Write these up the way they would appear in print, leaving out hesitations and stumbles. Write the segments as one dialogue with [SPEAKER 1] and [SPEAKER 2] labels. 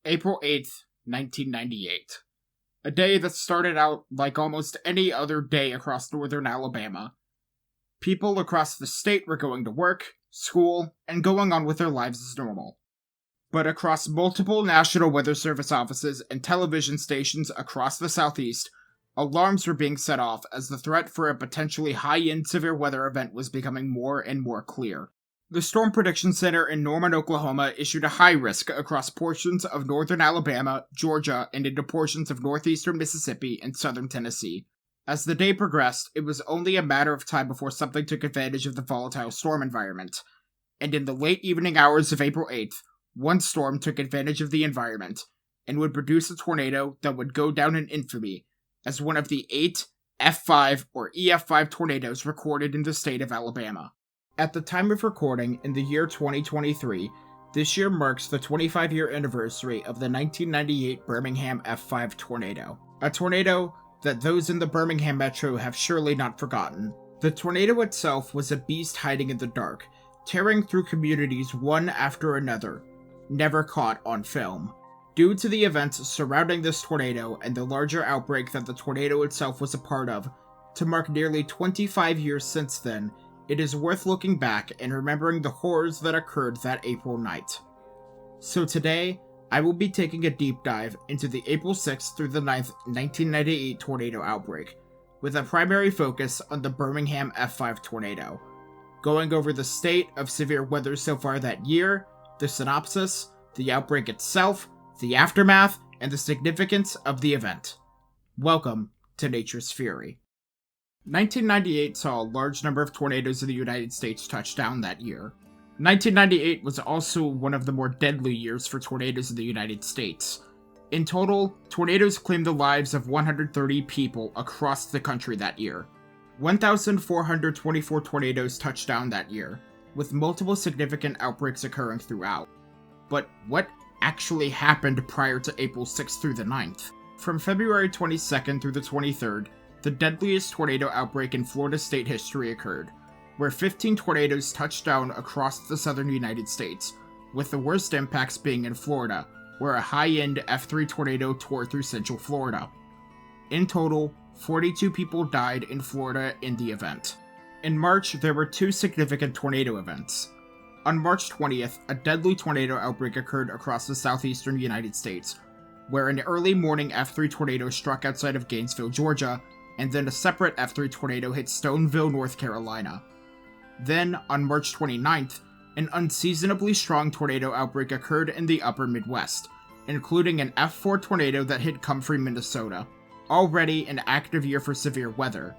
[SPEAKER 1] April 8th, 1998. A day that started out like almost any other day across northern Alabama. People across the state were going to work, school, and going on with their lives as normal. But across multiple National Weather Service offices and television stations across the southeast, alarms were being set off as the threat for a potentially high-end severe weather event was becoming more and more clear. The Storm Prediction Center in Norman, Oklahoma issued a high risk across portions of northern Alabama, Georgia, and into portions of northeastern Mississippi and southern Tennessee. As the day progressed, it was only a matter of time before something took advantage of the volatile storm environment. And in the late evening hours of April 8th, one storm took advantage of the environment and would produce a tornado that would go down in infamy as one of the 8 F5 or EF5 tornadoes recorded in the state of Alabama. At the time of recording, in the year 2023, this year marks the 25-year anniversary of the 1998 Birmingham F5 tornado. A tornado that those in the Birmingham metro have surely not forgotten. The tornado itself was a beast hiding in the dark, tearing through communities one after another, never caught on film. Due to the events surrounding this tornado and the larger outbreak that the tornado itself was a part of, to mark nearly 25 years since then, it is worth looking back and remembering the horrors that occurred that April night. So today, I will be taking a deep dive into the April 6th through the 9th, 1998 tornado outbreak, with a primary focus on the Birmingham F5 tornado, going over the state of severe weather so far that year, the synopsis, the outbreak itself, the aftermath, and the significance of the event. Welcome to Nature's Fury. 1998 saw a large number of tornadoes in the United States touch down that year. 1998 was also one of the more deadly years for tornadoes in the United States. In total, tornadoes claimed the lives of 130 people across the country that year. 1,424 tornadoes touched down that year, with multiple significant outbreaks occurring throughout. But what actually happened prior to April 6th through the 9th? From February 22nd through the 23rd, the deadliest tornado outbreak in Florida state history occurred, where 15 tornadoes touched down across the southern United States, with the worst impacts being in Florida, where a high-end F3 tornado tore through central Florida. In total, 42 people died in Florida in the event. In March, there were two significant tornado events. On March 20th, a deadly tornado outbreak occurred across the southeastern United States, where an early morning F3 tornado struck outside of Gainesville, Georgia, and then a separate F3 tornado hit Stoneville, North Carolina. Then, on March 29th, an unseasonably strong tornado outbreak occurred in the upper Midwest, including an F4 tornado that hit Comfrey, Minnesota. Already an active year for severe weather.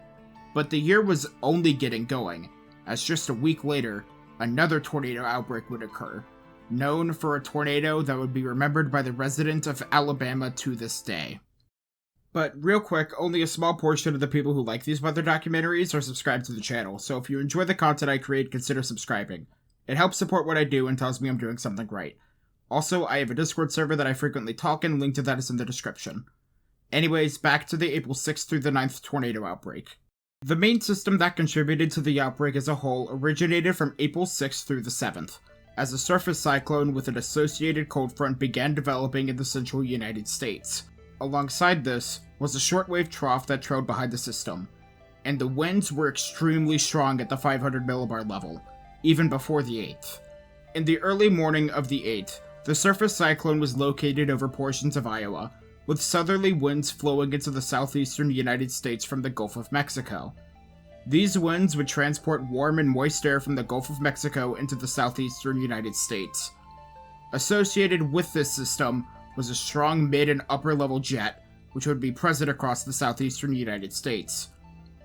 [SPEAKER 1] But the year was only getting going, as just a week later, another tornado outbreak would occur, known for a tornado that would be remembered by the residents of Alabama to this day. But real quick, only a small portion of the people who like these weather documentaries are subscribed to the channel, so if you enjoy the content I create, consider subscribing. It helps support what I do and tells me I'm doing something right. Also, I have a Discord server that I frequently talk in, link to that is in the description. Anyways, back to the April 6th through the 9th tornado outbreak. The main system that contributed to the outbreak as a whole originated from April 6th through the 7th, as a surface cyclone with an associated cold front began developing in the central United States. Alongside this was a shortwave trough that trailed behind the system, and the winds were extremely strong at the 500 millibar level, even before the 8th. In the early morning of the 8th, the surface cyclone was located over portions of Iowa, with southerly winds flowing into the southeastern United States from the Gulf of Mexico. These winds would transport warm and moist air from the Gulf of Mexico into the southeastern United States. Associated with this system was a strong mid- and upper-level jet, which would be present across the southeastern United States.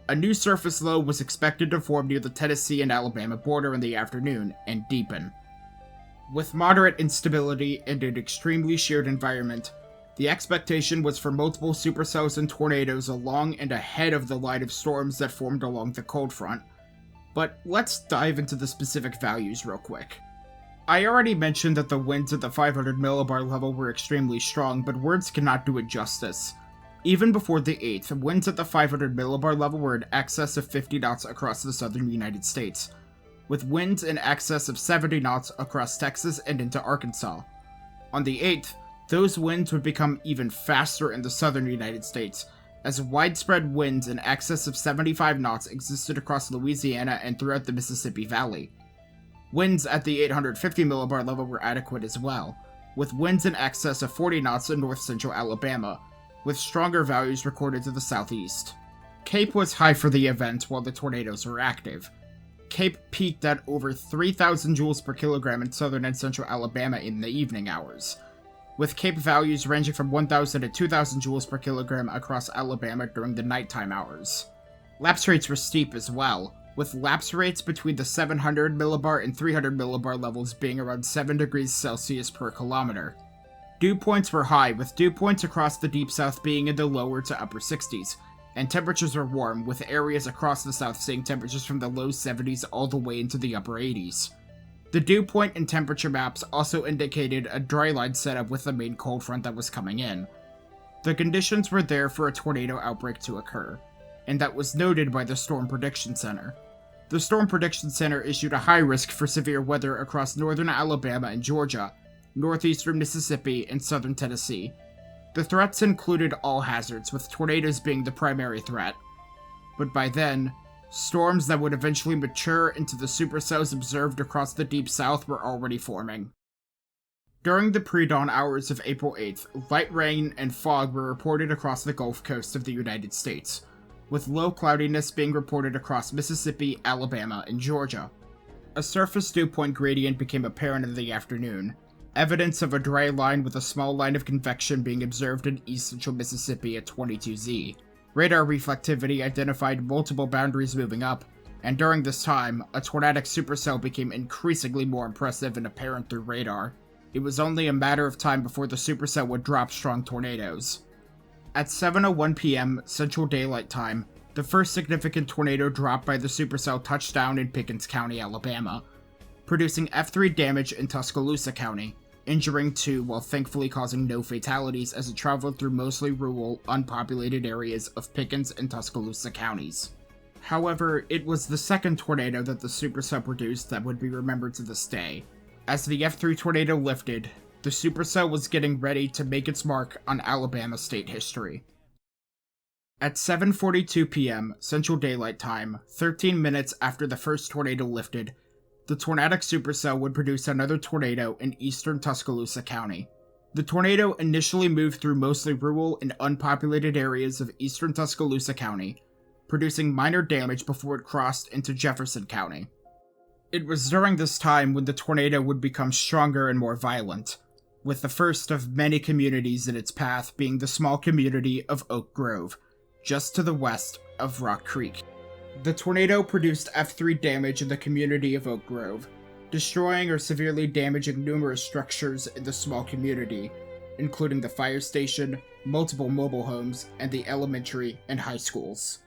[SPEAKER 1] A new surface low was expected to form near the Tennessee and Alabama border in the afternoon and deepen. With moderate instability and an extremely sheared environment, the expectation was for multiple supercells and tornadoes along and ahead of the line of storms that formed along the cold front. But let's dive into the specific values real quick. I already mentioned that the winds at the 500 millibar level were extremely strong, but words cannot do it justice. Even before the 8th, winds at the 500 millibar level were in excess of 50 knots across the southern United States, with winds in excess of 70 knots across Texas and into Arkansas. On the 8th, Those winds would become even faster in the southern United States, as widespread winds in excess of 75 knots existed across Louisiana and throughout the Mississippi Valley. Winds at the 850 millibar level were adequate as well, with winds in excess of 40 knots in north-central Alabama, with stronger values recorded to the southeast. Cape was high for the event while the tornadoes were active. Cape peaked at over 3,000 joules per kilogram in southern and central Alabama in the evening hours, with Cape values ranging from 1,000 to 2,000 joules per kilogram across Alabama during the nighttime hours. Lapse rates were steep as well, with lapse rates between the 700 millibar and 300 millibar levels being around 7 degrees Celsius per kilometer. Dew points were high, with dew points across the Deep South being in the lower to upper 60s, and temperatures were warm, with areas across the South seeing temperatures from the low 70s all the way into the upper 80s. The dew point and temperature maps also indicated a dry line setup with the main cold front that was coming in. The conditions were there for a tornado outbreak to occur, and that was noted by the Storm Prediction Center. The Storm Prediction Center issued a high risk for severe weather across northern Alabama and Georgia, northeastern Mississippi, and southern Tennessee. The threats included all hazards, with tornadoes being the primary threat. But by then, storms that would eventually mature into the supercells observed across the Deep South were already forming. During the pre-dawn hours of April 8th, light rain and fog were reported across the Gulf Coast of the United States, with low cloudiness being reported across Mississippi, Alabama, and Georgia. A surface dew point gradient became apparent in the afternoon, evidence of a dry line with a small line of convection being observed in east central Mississippi at 22Z. Radar reflectivity identified multiple boundaries moving up, and during this time, a tornadic supercell became increasingly more impressive and apparent through radar. It was only a matter of time before the supercell would drop strong tornadoes. At 7:01 p.m. Central Daylight Time, the first significant tornado dropped by the supercell touched down in Pickens County, Alabama, producing F3 damage in Tuscaloosa County, injuring 2 while thankfully causing no fatalities as it traveled through mostly rural, unpopulated areas of Pickens and Tuscaloosa counties. However, it was the second tornado that the supercell produced that would be remembered to this day. As the F3 tornado lifted, the supercell was getting ready to make its mark on Alabama state history. At 7:42 p.m. Central Daylight Time, 13 minutes after the first tornado lifted, the tornadic supercell would produce another tornado in eastern Tuscaloosa County. The tornado initially moved through mostly rural and unpopulated areas of eastern Tuscaloosa County, producing minor damage before it crossed into Jefferson County. It was during this time when the tornado would become stronger and more violent, with the first of many communities in its path being the small community of Oak Grove, just to the west of Rock Creek. The tornado produced F3 damage in the community of Oak Grove, destroying or severely damaging numerous structures in the small community, including the fire station, multiple mobile homes, and the elementary and high schools.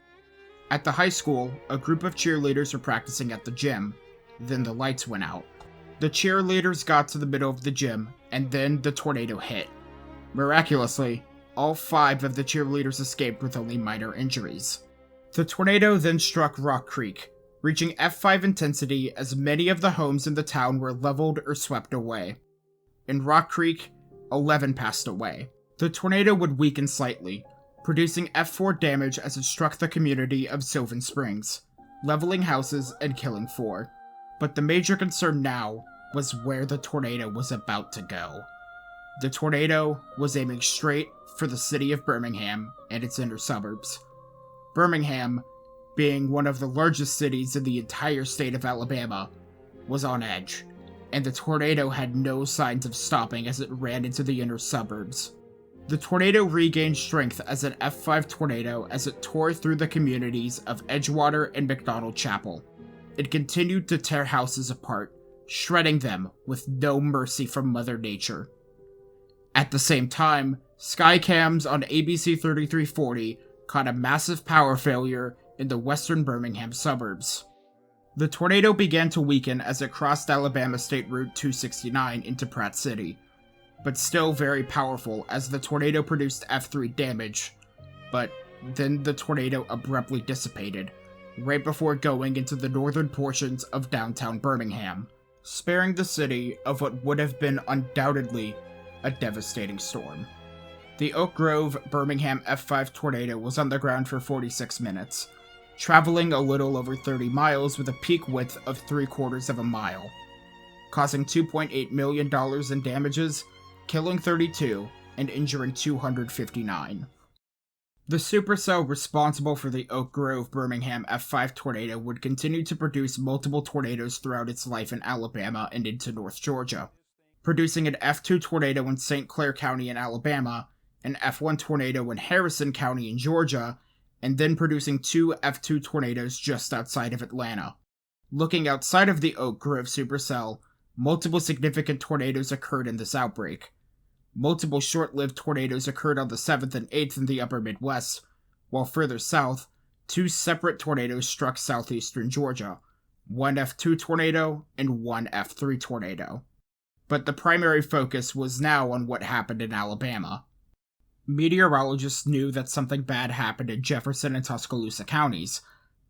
[SPEAKER 1] At the high school, a group of cheerleaders were practicing at the gym. Then the lights went out. The cheerleaders got to the middle of the gym, and then the tornado hit. Miraculously, all 5 of the cheerleaders escaped with only minor injuries. The tornado then struck Rock Creek, reaching F5 intensity as many of the homes in the town were leveled or swept away. In Rock Creek, 11 passed away. The tornado would weaken slightly, producing F4 damage as it struck the community of Sylvan Springs, leveling houses and killing 4. But the major concern now was where the tornado was about to go. The tornado was aiming straight for the city of Birmingham and its inner suburbs. Birmingham, being one of the largest cities in the entire state of Alabama, was on edge, and the tornado had no signs of stopping as it ran into the inner suburbs. The tornado regained strength as an F5 tornado as it tore through the communities of Edgewater and McDonald Chapel. It continued to tear houses apart, shredding them with no mercy from Mother Nature. At the same time, skycams on ABC 3340 caught a massive power failure in the western Birmingham suburbs. The tornado began to weaken as it crossed Alabama State Route 269 into Pratt City, but still very powerful as the tornado produced F3 damage, but then the tornado abruptly dissipated, right before going into the northern portions of downtown Birmingham, sparing the city of what would have been undoubtedly a devastating storm. The Oak Grove Birmingham F5 Tornado was on the ground for 46 minutes, traveling a little over 30 miles with a peak width of 3/4 of a mile, causing $2.8 million in damages, killing 32 and injuring 259. The supercell responsible for the Oak Grove Birmingham F5 tornado would continue to produce multiple tornadoes throughout its life in Alabama and into North Georgia, producing an F2 tornado in St. Clair County in Alabama, an F1 tornado in Harrison County in Georgia, and then producing 2 F2 tornadoes just outside of Atlanta. Looking outside of the Oak Grove supercell, multiple significant tornadoes occurred in this outbreak. Multiple short-lived tornadoes occurred on the 7th and 8th in the upper Midwest, while further south, 2 separate tornadoes struck southeastern Georgia, 1 F2 tornado and 1 F3 tornado. But the primary focus was now on what happened in Alabama. Meteorologists knew that something bad happened in Jefferson and Tuscaloosa counties,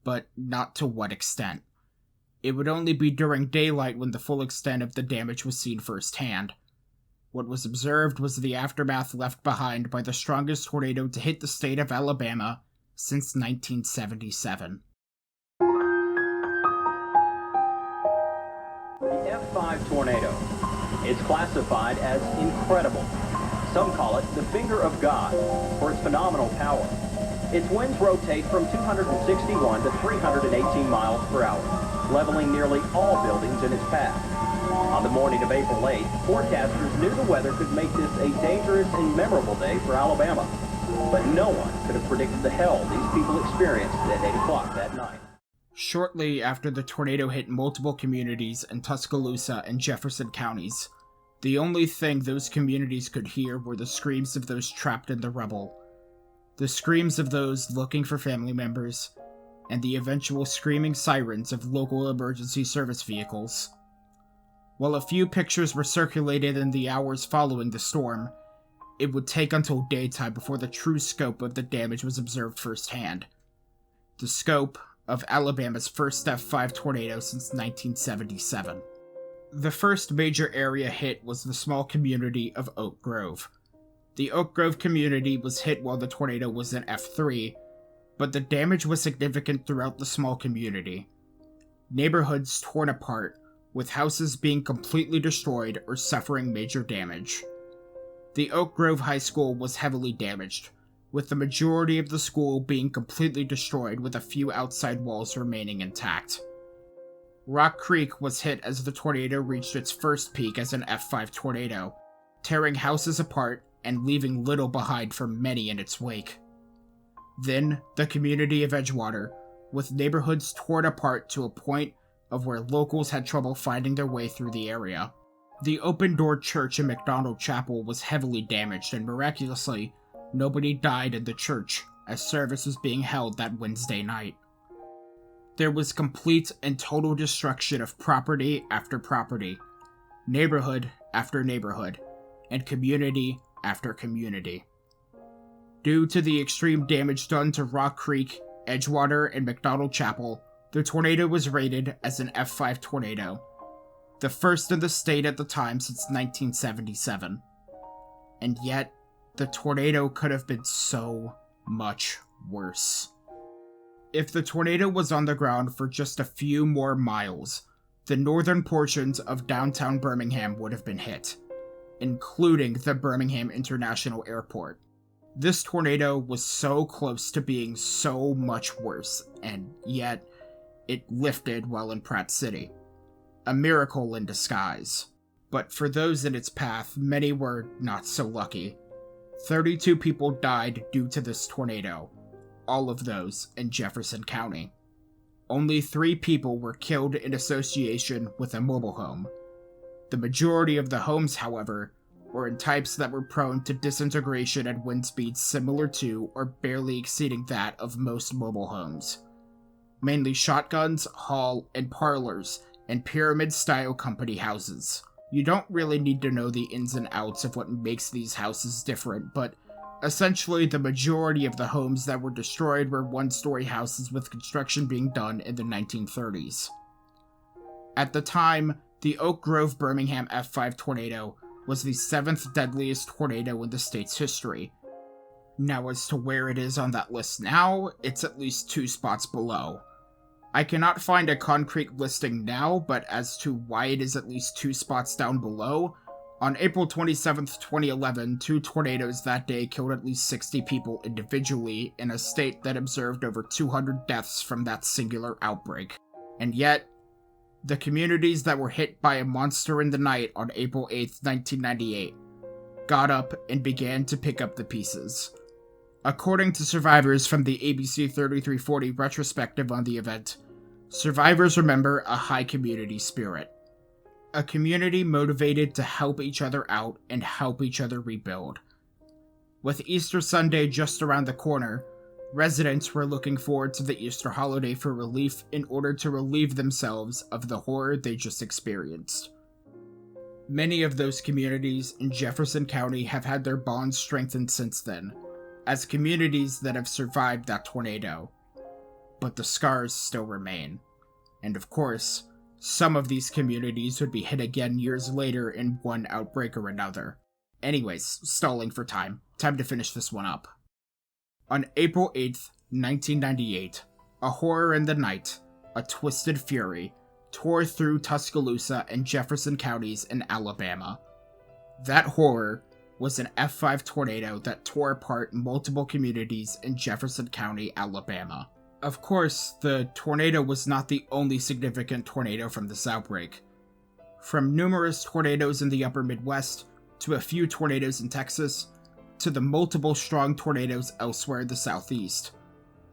[SPEAKER 1] but not to what extent. It would only be during daylight when the full extent of the damage was seen firsthand. What was observed was the aftermath left behind by the strongest tornado to hit the state of Alabama since 1977.
[SPEAKER 2] The F5 tornado is classified as incredible. Some call it the finger of God for its phenomenal power. Its winds rotate from 261 to 318 miles per hour, leveling nearly all buildings in its path. On the morning of April 8th, forecasters knew the weather could make this a dangerous and memorable day for Alabama. But no one could have predicted the hell these people experienced at 8 o'clock that night.
[SPEAKER 1] Shortly after the tornado hit multiple communities in Tuscaloosa and Jefferson counties, the only thing those communities could hear were the screams of those trapped in the rubble, the screams of those looking for family members, and the eventual screaming sirens of local emergency service vehicles. While a few pictures were circulated in the hours following the storm, it would take until daytime before the true scope of the damage was observed firsthand. The scope of Alabama's first F5 tornado since 1977. The first major area hit was the small community of Oak Grove. The Oak Grove community was hit while the tornado was in F3, but the damage was significant throughout the small community. Neighborhoods torn apart, with houses being completely destroyed or suffering major damage. The Oak Grove High School was heavily damaged, with the majority of the school being completely destroyed with a few outside walls remaining intact. Rock Creek was hit as the tornado reached its first peak as an F5 tornado, tearing houses apart and leaving little behind for many in its wake. Then, the community of Edgewater, with neighborhoods torn apart to a point of where locals had trouble finding their way through the area. The open-door church in McDonald Chapel was heavily damaged, and miraculously, nobody died in the church as service was being held that Wednesday night. There was complete and total destruction of property after property, neighborhood after neighborhood, and community after community. Due to the extreme damage done to Rock Creek, Edgewater, and McDonald Chapel, the tornado was rated as an F5 tornado, the first in the state at the time since 1977. And yet, the tornado could have been so much worse. If the tornado was on the ground for just a few more miles, the northern portions of downtown Birmingham would have been hit, including the Birmingham International Airport. This tornado was so close to being so much worse, and yet, it lifted while in Pratt City. A miracle in disguise. But for those in its path, many were not so lucky. 32 people died due to this tornado, all of those in Jefferson County. Only 3 people were killed in association with a mobile home. The majority of the homes, however, were in types that were prone to disintegration at wind speeds similar to or barely exceeding that of most mobile homes. Mainly shotguns, hall, and parlors, and pyramid-style company houses. You don't really need to know the ins and outs of what makes these houses different, but essentially the majority of the homes that were destroyed were one-story houses with construction being done in the 1930s. At the time, the Oak Grove Birmingham F5 tornado was the 7th deadliest tornado in the state's history. Now, as to where it is on that list now, it's at least 2 spots below. I cannot find a concrete listing now, but as to why it is at least 2 spots down below, on April 27th, 2011, 2 tornadoes that day killed at least 60 people individually in a state that observed over 200 deaths from that singular outbreak. And yet, the communities that were hit by a monster in the night on April 8th, 1998, got up and began to pick up the pieces. According to survivors from the ABC 3340 retrospective on the event, survivors remember a high community spirit. A community motivated to help each other out and help each other rebuild. With Easter Sunday just around the corner, residents were looking forward to the Easter holiday for relief in order to relieve themselves of the horror they just experienced. Many of those communities in Jefferson County have had their bonds strengthened since then, as communities that have survived that tornado. But the scars still remain. And of course, some of these communities would be hit again years later in one outbreak or another. Anyways, stalling for time to finish this one up. On April 8th, 1998, a horror in the night, a twisted fury, tore through Tuscaloosa and Jefferson Counties in Alabama. That horror was an F5 tornado that tore apart multiple communities in Jefferson County, Alabama. Of course, the tornado was not the only significant tornado from this outbreak. From numerous tornadoes in the upper Midwest, to a few tornadoes in Texas, to the multiple strong tornadoes elsewhere in the southeast.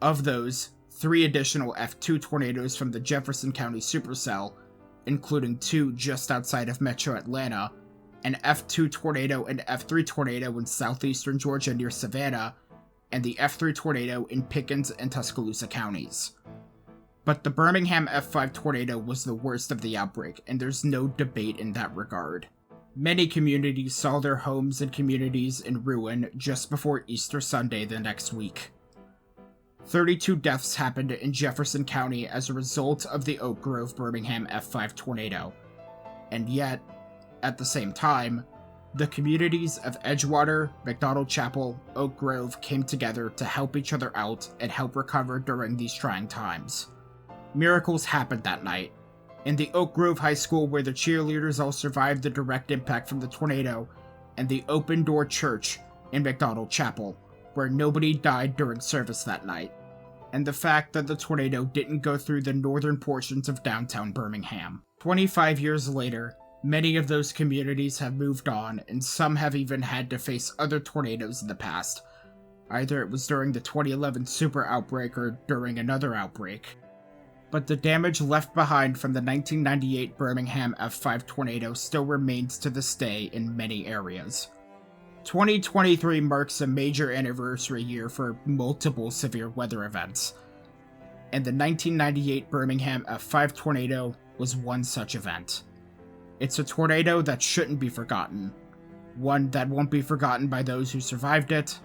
[SPEAKER 1] Of those, 3 additional F2 tornadoes from the Jefferson County supercell, including 2 just outside of metro Atlanta, an F2 tornado and F3 tornado in southeastern Georgia near Savannah, and the F3 tornado in Pickens and Tuscaloosa counties. But the Birmingham F5 tornado was the worst of the outbreak, and there's no debate in that regard. Many communities saw their homes and communities in ruin just before Easter Sunday the next week. 32 deaths happened in Jefferson County as a result of the Oak Grove Birmingham F5 tornado. And yet, at the same time, the communities of Edgewater, McDonald Chapel, Oak Grove came together to help each other out and help recover during these trying times. Miracles happened that night. In the Oak Grove High School, where the cheerleaders all survived the direct impact from the tornado, and the Open Door Church in McDonald Chapel, where nobody died during service that night. And the fact that the tornado didn't go through the northern portions of downtown Birmingham. 25 years later, many of those communities have moved on, and some have even had to face other tornadoes in the past. Either it was during the 2011 Superoutbreak or during another outbreak. But the damage left behind from the 1998 Birmingham F5 tornado still remains to this day in many areas. 2023 marks a major anniversary year for multiple severe weather events, and the 1998 Birmingham F5 tornado was one such event. It's a tornado that shouldn't be forgotten, one that won't be forgotten by those who survived it,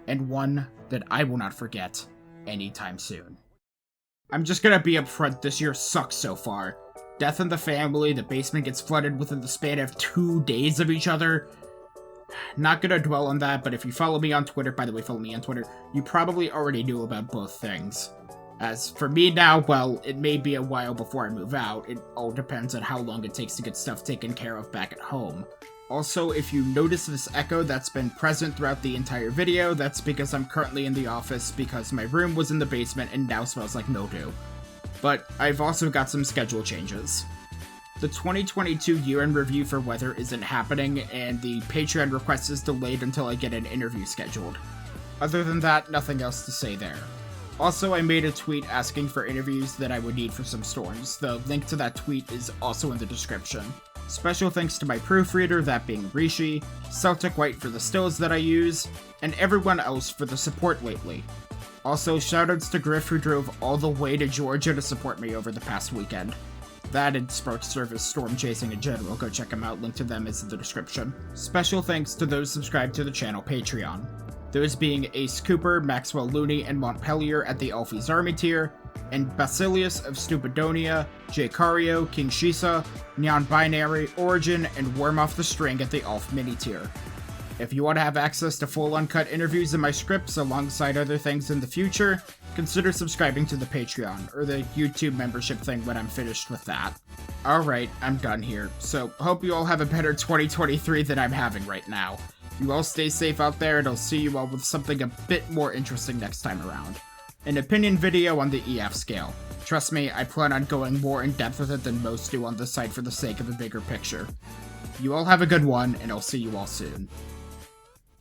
[SPEAKER 1] and one that I will not forget anytime soon. I'm just gonna be upfront, this year sucks so far. Death in the family, the basement gets flooded within the span of 2 days of each other. Not gonna dwell on that, but if you follow me on Twitter, by the way, follow me on Twitter, you probably already knew about both things. As for me now, well, it may be a while before I move out. It all depends on how long it takes to get stuff taken care of back at home. Also, if you notice this echo that's been present throughout the entire video, that's because I'm currently in the office because my room was in the basement and now smells like mildew. But I've also got some schedule changes. The 2022 year-end review for weather isn't happening, and the Patreon request is delayed until I get an interview scheduled. Other than that, nothing else to say there. Also, I made a tweet asking for interviews that I would need for some storms. The link to that tweet is also in the description. Special thanks to my proofreader, that being Rishi, Celtic White for the stills that I use, and everyone else for the support lately. Also, shoutouts to Griff who drove all the way to Georgia to support me over the past weekend. That and Spark Service Storm Chasing in general, go check them out, link to them is in the description. Special thanks to those subscribed to the channel Patreon. Those being Ace Cooper, Maxwell Looney, and Montpelier at the Alfie's Army tier, and Basilius of Stupidonia, Jacario, King Shisa, Neon Binary, Origin, and Worm Off the String at the Alf mini tier. If you want to have access to full uncut interviews in my scripts alongside other things in the future, consider subscribing to the Patreon, or the YouTube membership thing when I'm finished with that. Alright, I'm done here, so hope you all have a better 2023 than I'm having right now. You all stay safe out there, and I'll see you all with something a bit more interesting next time around. An opinion video on the EF scale. Trust me, I plan on going more in depth with it than most do on the site for the sake of a bigger picture. You all have a good one, and I'll see you all soon.